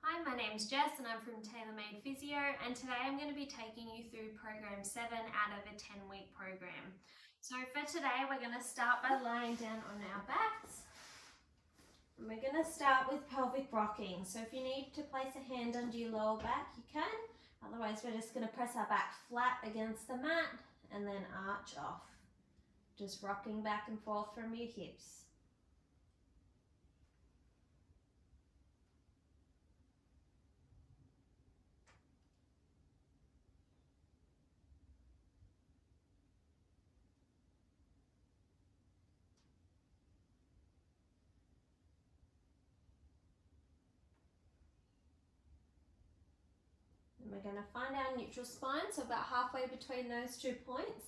Hi, my name's Jess and I'm from TaylorMade Physio, and today I'm going to be taking you through program 7 out of a 10-week program. So for today we're going to start by lying down on our backs. And we're going to start with pelvic rocking. So if you need to place a hand under your lower back, you can. Otherwise we're just going to press our back flat against the mat and then arch off. Just rocking back and forth from your hips. And we're going to find our neutral spine, so about halfway between those 2 points.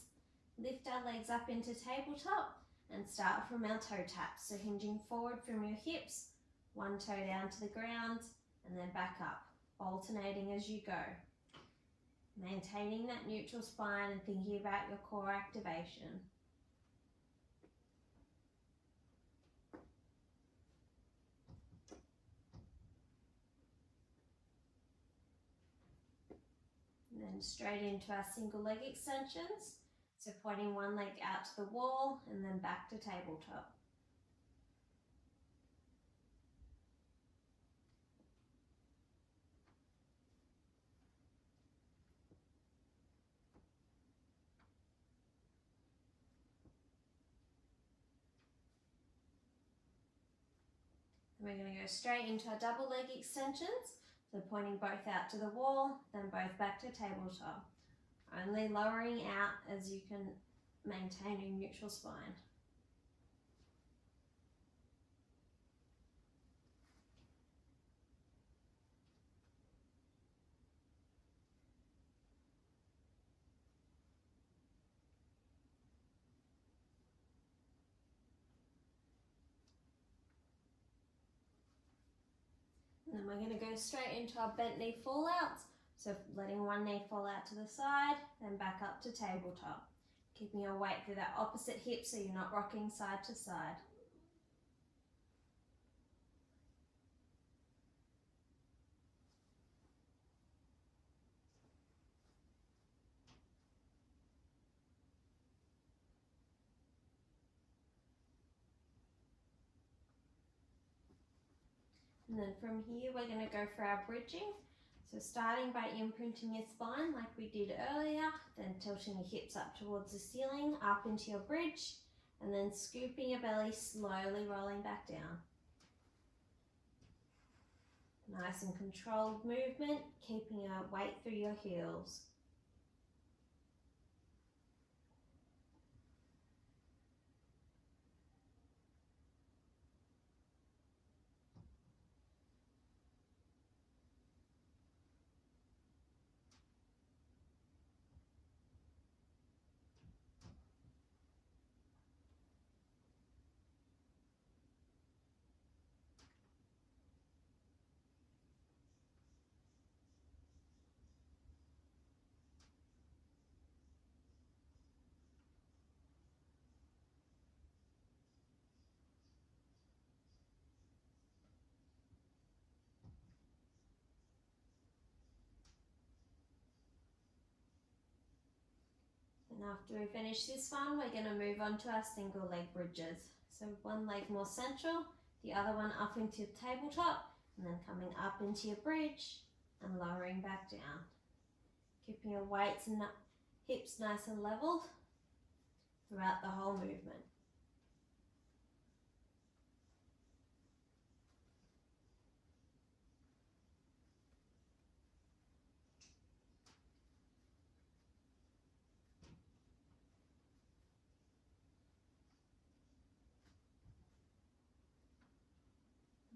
Lift our legs up into tabletop and start from our toe taps. So hinging forward from your hips, one toe down to the ground and then back up, alternating as you go. Maintaining that neutral spine and thinking about your core activation. And then straight into our single leg extensions. So pointing one leg out to the wall and then back to tabletop. And we're going to go straight into our double leg extensions. So pointing both out to the wall, then both back to tabletop. Only lowering out as you can maintain your neutral spine. And then we're going to go straight into our bent knee fallouts. So letting one knee fall out to the side, then back up to tabletop. Keeping your weight through that opposite hip so you're not rocking side to side. And then from here we're going to go for our bridging. So starting by imprinting your spine like we did earlier, then tilting your hips up towards the ceiling, up into your bridge, and then scooping your belly, slowly rolling back down. Nice and controlled movement, keeping your weight through your heels. And after we finish this one, we're going to move on to our single leg bridges. So one leg more central, the other one up into your tabletop, and then coming up into your bridge and lowering back down. Keeping your weights and hips nice and leveled throughout the whole movement.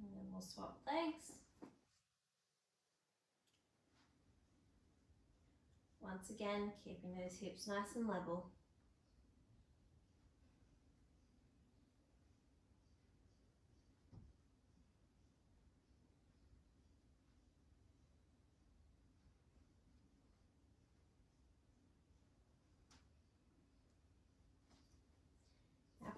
And then we'll swap legs. Once again, keeping those hips nice and level.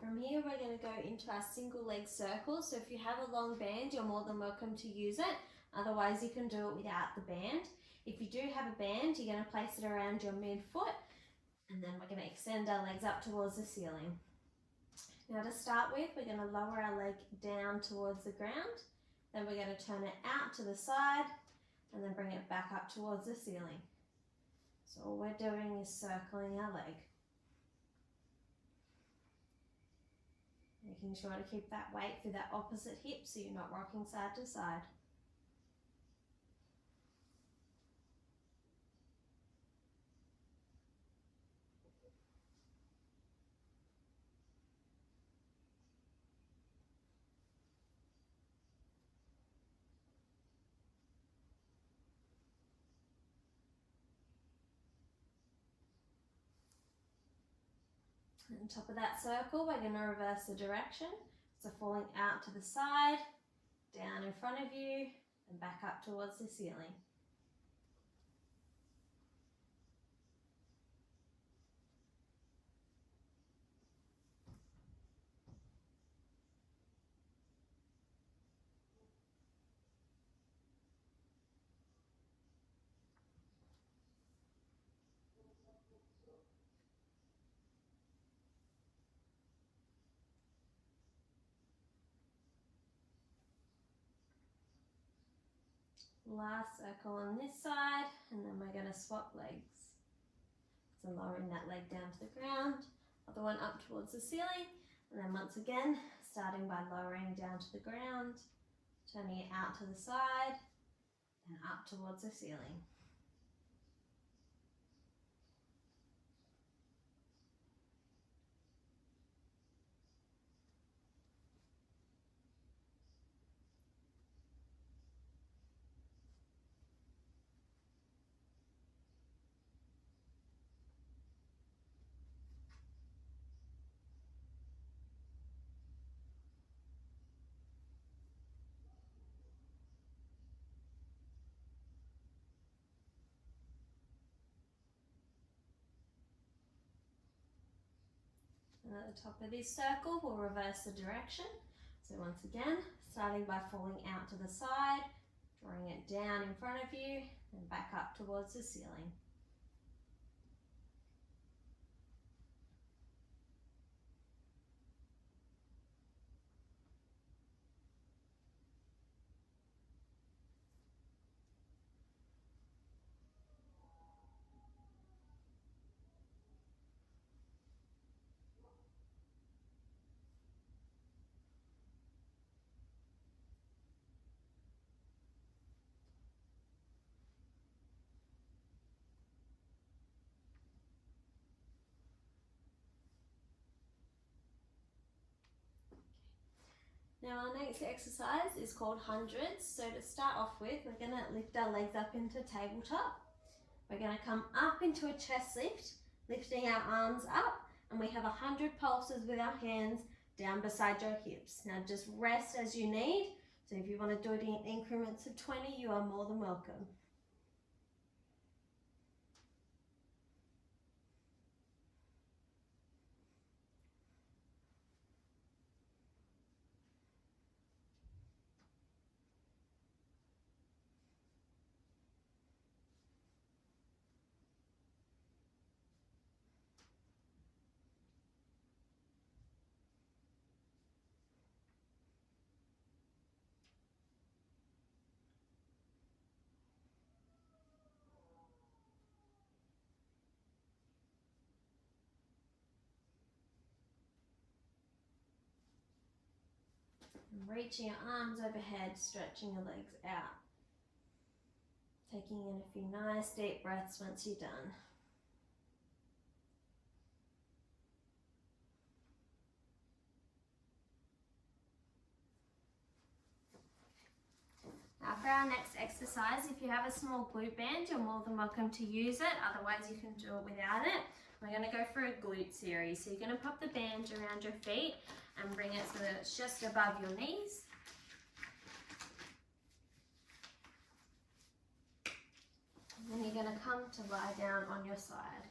From here, we're going to go into our single leg circle. So if you have a long band, you're more than welcome to use it. Otherwise, you can do it without the band. If you do have a band, you're going to place it around your midfoot, and then we're going to extend our legs up towards the ceiling. Now to start with, we're going to lower our leg down towards the ground, then we're going to turn it out to the side, and then bring it back up towards the ceiling. So all we're doing is circling our leg. Making sure to keep that weight through that opposite hip so you're not rocking side to side. On top of that circle, we're going to reverse the direction. So falling out to the side, down in front of you, and back up towards the ceiling. Last circle on this side, and then we're going to swap legs. So lowering that leg down to the ground, other one up towards the ceiling, and then once again, starting by lowering down to the ground, turning it out to the side, and up towards the ceiling. And at the top of this circle, we'll reverse the direction. So once again, starting by falling out to the side, drawing it down in front of you, and back up towards the ceiling. Now our next exercise is called hundreds. So to start off with, we're going to lift our legs up into tabletop. We're going to come up into a chest lift, lifting our arms up, and we have 100 pulses with our hands down beside your hips. Now just rest as you need. So if you want to do it in increments of 20, you are more than welcome. And reaching your arms overhead, stretching your legs out. Taking in a few nice deep breaths once you're done. Now for our next exercise, if you have a small glute band, you're more than welcome to use it. Otherwise, you can do it without it. We're going to go for a glute series. So you're going to pop the band around your feet and bring it so that it's just above your knees. And then you're going to come to lie down on your side.